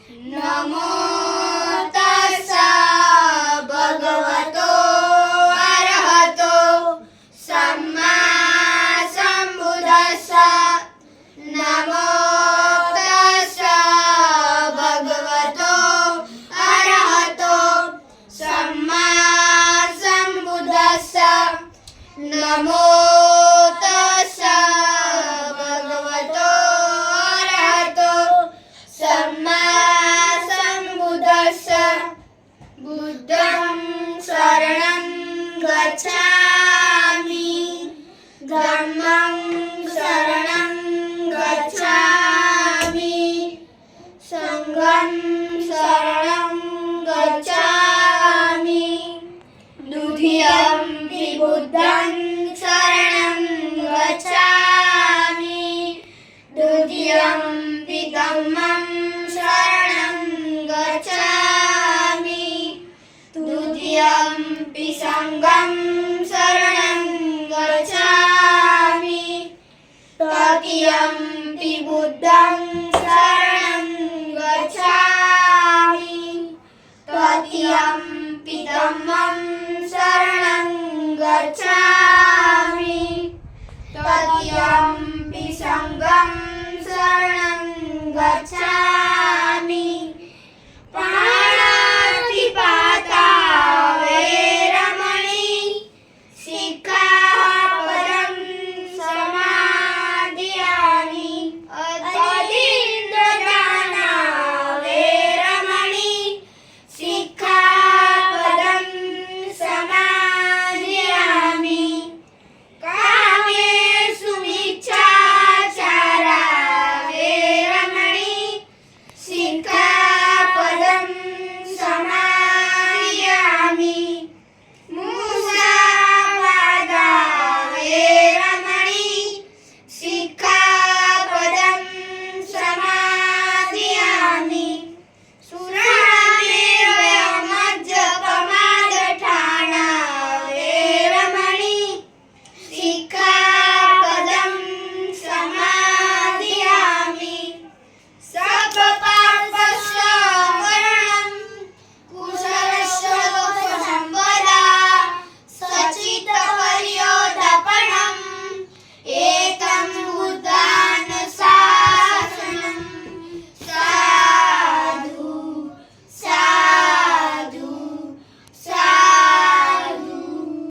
नमो तस्सा भगवतो अरहतो सम्मा सम्बुद्धस्सा नमो तस्सा भगवतो अरहतो सम्मा सम्बुद्धस्सा नमो तस्सा भगवतो अरहतो सम्मा सम्बुद्धस्सा बुद्धं शरणं गच्छामि धम्मं शरणं गच्छामि संघं शरणं गच्छामि द्वितीयंपि बुद्धं शरणं गच्छामि द्वितीयंपि धम्मं शरणं गच्छामि तृतीयंपि संघं